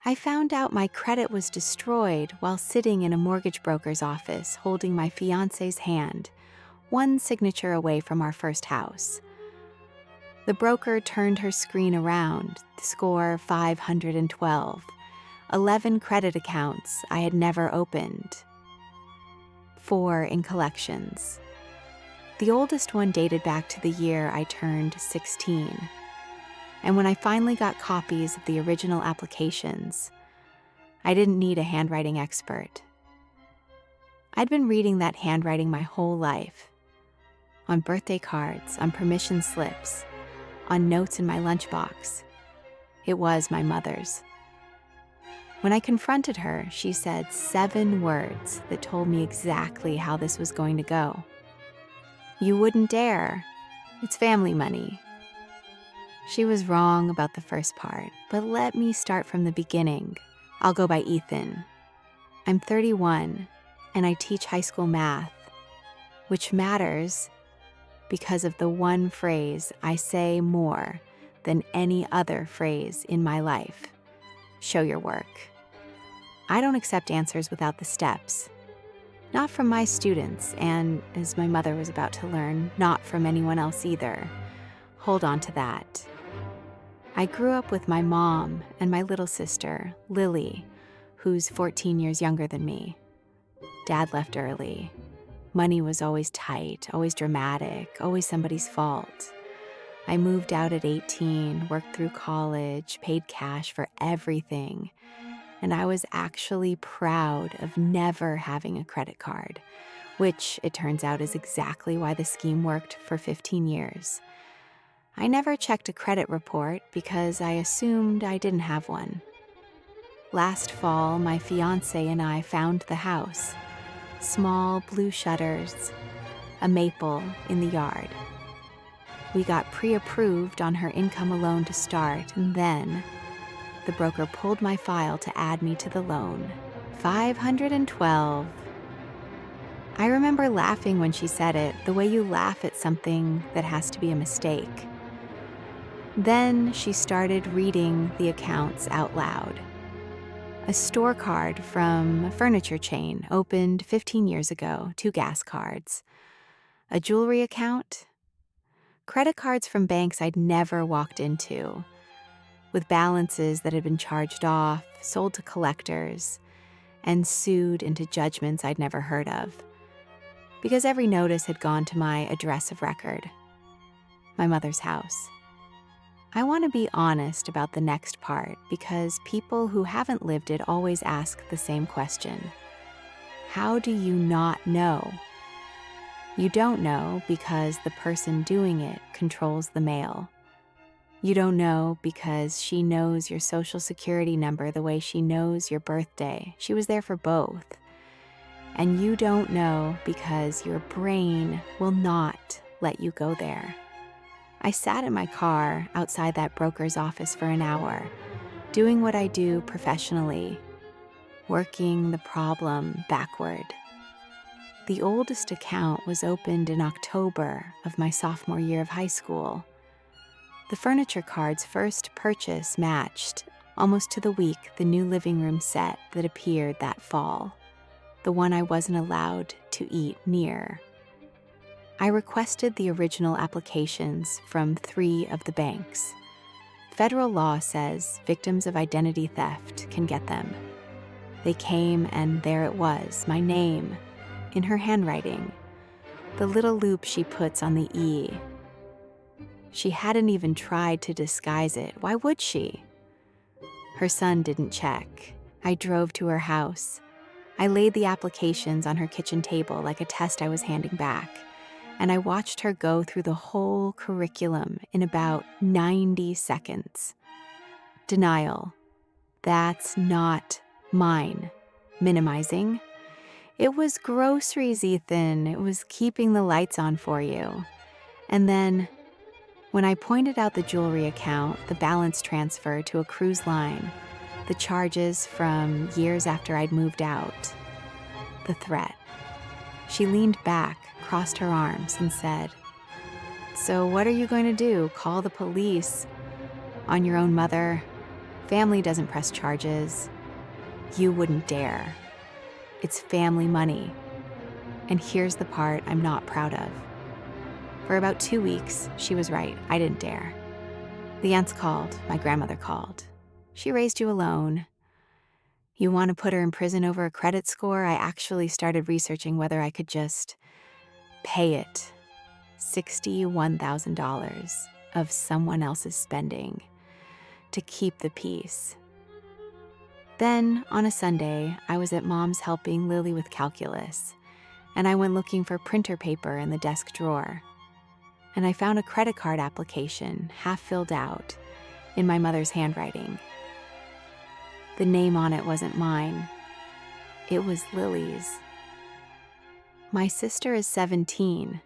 I found out my credit was destroyed while sitting in a mortgage broker's office holding my fiancé's hand, one signature away from our first house. The broker turned her screen around, the score 512, 11 credit accounts I had never opened, 4 in collections. The oldest one dated back to the year I turned 16. And when I finally got copies of the original applications, I didn't need a handwriting expert. I'd been reading that handwriting my whole life. On birthday cards, on permission slips, on notes in my lunchbox. It was my mother's. When I confronted her, she said 7 words that told me exactly how this was going to go. "You wouldn't dare. It's family money." She was wrong about the first part, but let me start from the beginning. I'll go by Ethan. I'm 31, and I teach high school math, which matters because of the one phrase I say more than any other phrase in my life. Show your work. I don't accept answers without the steps. Not from my students, and as my mother was about to learn, not from anyone else either. Hold on to that. I grew up with my mom and my little sister, Lily, who's 14 years younger than me. Dad left early. Money was always tight, always dramatic, always somebody's fault. I moved out at 18, worked through college, paid cash for everything, and I was actually proud of never having a credit card, which it turns out is exactly why the scheme worked for 15 years. I never checked a credit report because I assumed I didn't have one. Last fall, my fiancé and I found the house. Small blue shutters, a maple in the yard. We got pre-approved on her income alone to start, and then the broker pulled my file to add me to the loan. 512. I remember laughing when she said it, the way you laugh at something that has to be a mistake. Then she started reading the accounts out loud. A store card from a furniture chain opened 15 years ago, 2 gas cards. A jewelry account. Credit cards from banks I'd never walked into, with balances that had been charged off, sold to collectors, and sued into judgments I'd never heard of, because every notice had gone to my address of record, my mother's house. I want to be honest about the next part because people who haven't lived it always ask the same question. How do you not know? You don't know because the person doing it controls the mail. You don't know because she knows your social security number the way she knows your birthday. She was there for both. And you don't know because your brain will not let you go there. I sat in my car outside that broker's office for an hour, doing what I do professionally, working the problem backward. The oldest account was opened in October of my sophomore year of high school. The furniture card's first purchase matched, almost to the week, the new living room set that appeared that fall, the one I wasn't allowed to eat near. I requested the original applications from 3 of the banks. Federal law says victims of identity theft can get them. They came, and there it was, my name, in her handwriting, the little loop she puts on the E. She hadn't even tried to disguise it. Why would she? Her son didn't check. I drove to her house. I laid the applications on her kitchen table like a test I was handing back, and I watched her go through the whole curriculum in about 90 seconds. Denial. That's not mine. Minimizing. It was groceries, Ethan. It was keeping the lights on for you. And then, when I pointed out the jewelry account, the balance transfer to a cruise line, the charges from years after I'd moved out, the threat. She leaned back, crossed her arms, and said, "So what are you going to do? Call the police on your own mother Family doesn't press charges. You wouldn't dare. It's family money. And here's the part I'm not proud of. For about 2 weeks, she was right. I didn't dare. The aunts called. My grandmother called. She raised you alone. You want to put her in prison over a credit score? I actually started researching whether I could just pay it. $61,000 of someone else's spending to keep the peace. Then, on a Sunday, I was at Mom's helping Lily with calculus, and I went looking for printer paper in the desk drawer. And I found a credit card application, half filled out, in my mother's handwriting. The name on it wasn't mine. It was Lily's. My sister is 17.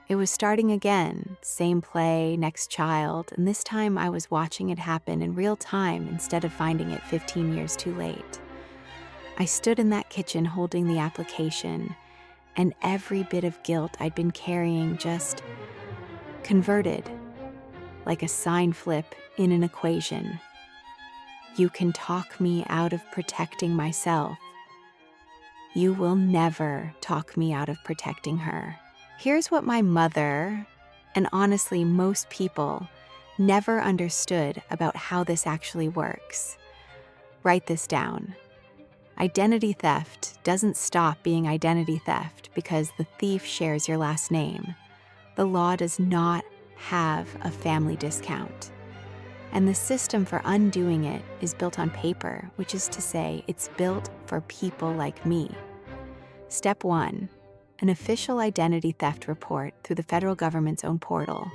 It was starting again, same play, next child, and this time I was watching it happen in real time instead of finding it 15 years too late. I stood in that kitchen holding the application, and every bit of guilt I'd been carrying just converted, like a sign flip in an equation. You can talk me out of protecting myself. You will never talk me out of protecting her. Here's what my mother, and honestly most people, never understood about how this actually works. Write this down. Identity theft doesn't stop being identity theft because the thief shares your last name. The law does not have a family discount. And the system for undoing it is built on paper, which is to say, it's built for people like me. Step 1. An official identity theft report through the federal government's own portal,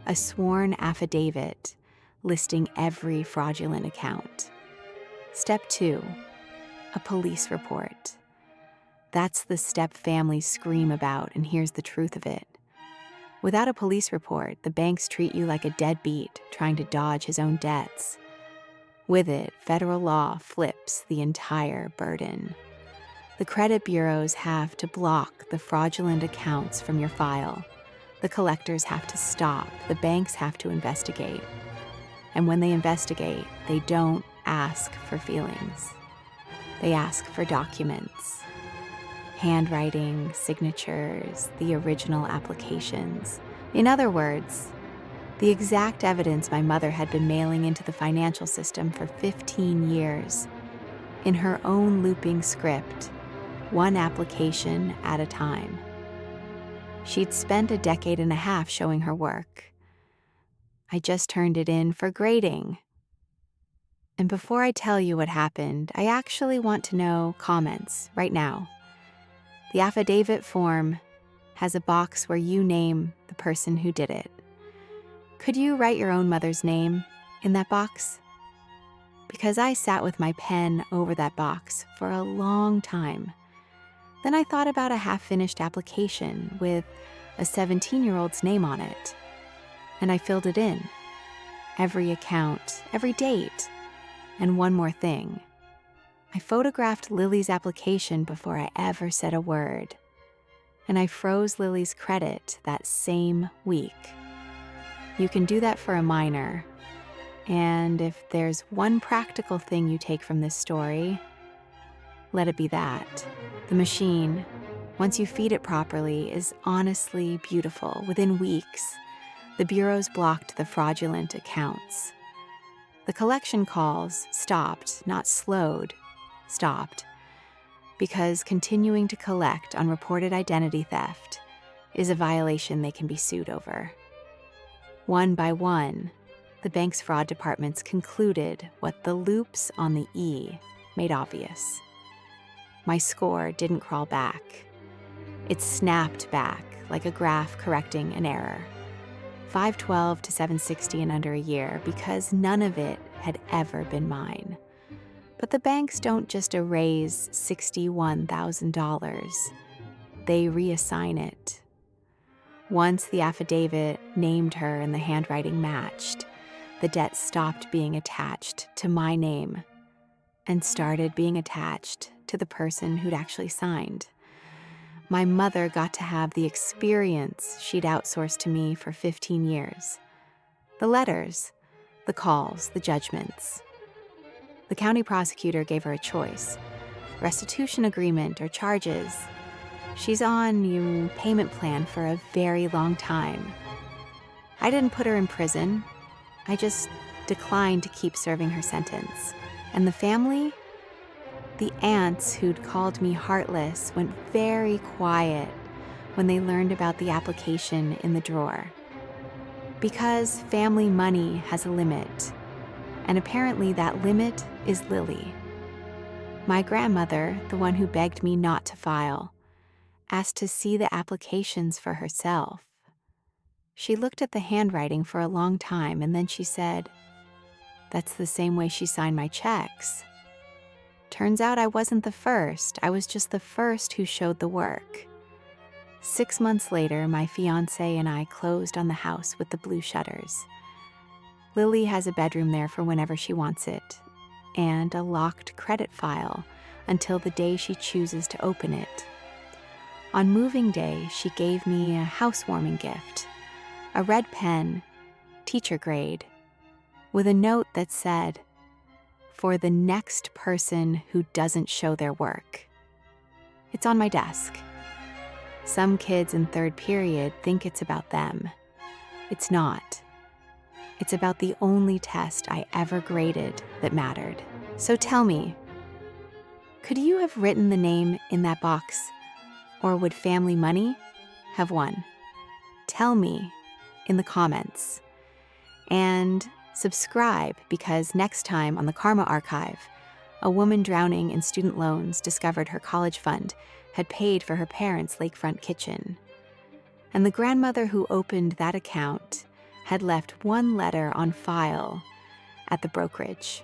a sworn affidavit listing every fraudulent account. Step 2, a police report. That's the step families scream about, and here's the truth of it. Without a police report, the banks treat you like a deadbeat trying to dodge his own debts. With it, federal law flips the entire burden. The credit bureaus have to block the fraudulent accounts from your file. The collectors have to stop. The banks have to investigate. And when they investigate, they don't ask for feelings. They ask for documents. Handwriting, signatures, the original applications. In other words, the exact evidence my mother had been mailing into the financial system for 15 years. In her own looping script, one application at a time. She'd spent a decade and a half showing her work. I just turned it in for grading. And before I tell you what happened, I actually want to know comments right now. The affidavit form has a box where you name the person who did it. Could you write your own mother's name in that box? Because I sat with my pen over that box for a long time. Then I thought about a half-finished application with a 17-year-old's name on it, and I filled it in. Every account, every date, and one more thing. I photographed Lily's application before I ever said a word, and I froze Lily's credit that same week. You can do that for a minor, and if there's one practical thing you take from this story, let it be that. The machine, once you feed it properly, is honestly beautiful. Within weeks, the bureaus blocked the fraudulent accounts. The collection calls stopped, not slowed, stopped, because continuing to collect on reported identity theft is a violation they can be sued over. One by one, the bank's fraud departments concluded what the loops on the E made obvious. My score didn't crawl back. It snapped back like a graph correcting an error. 512 to 760 in under a year because none of it had ever been mine. But the banks don't just erase $61,000. They reassign it. Once the affidavit named her and the handwriting matched, the debt stopped being attached to my name and started being attached to the person who'd actually signed. My mother got to have the experience she'd outsourced to me for 15 years. The letters, the calls, the judgments. The county prosecutor gave her a choice: restitution agreement or charges. She's on your payment plan for a very long time. I didn't put her in prison. I just declined to keep serving her sentence. And the family? The aunts who'd called me heartless went very quiet when they learned about the application in the drawer. Because family money has a limit, and apparently that limit is Lily. My grandmother, the one who begged me not to file, asked to see the applications for herself. She looked at the handwriting for a long time, and then she said, "That's the same way she signed my checks." Turns out I wasn't the first. I was just the first who showed the work. 6 months later, my fiancé and I closed on the house with the blue shutters. Lily has a bedroom there for whenever she wants it, and a locked credit file until the day she chooses to open it. On moving day, she gave me a housewarming gift, a red pen, teacher grade, with a note that said, "For the next person who doesn't show their work." It's on my desk. Some kids in third period think it's about them. It's not. It's about the only test I ever graded that mattered. So tell me, could you have written the name in that box, or would family money have won? Tell me in the comments. And subscribe, because next time on the Karma Archive, a woman drowning in student loans discovered her college fund had paid for her parents' lakefront kitchen. And the grandmother who opened that account had left one letter on file at the brokerage.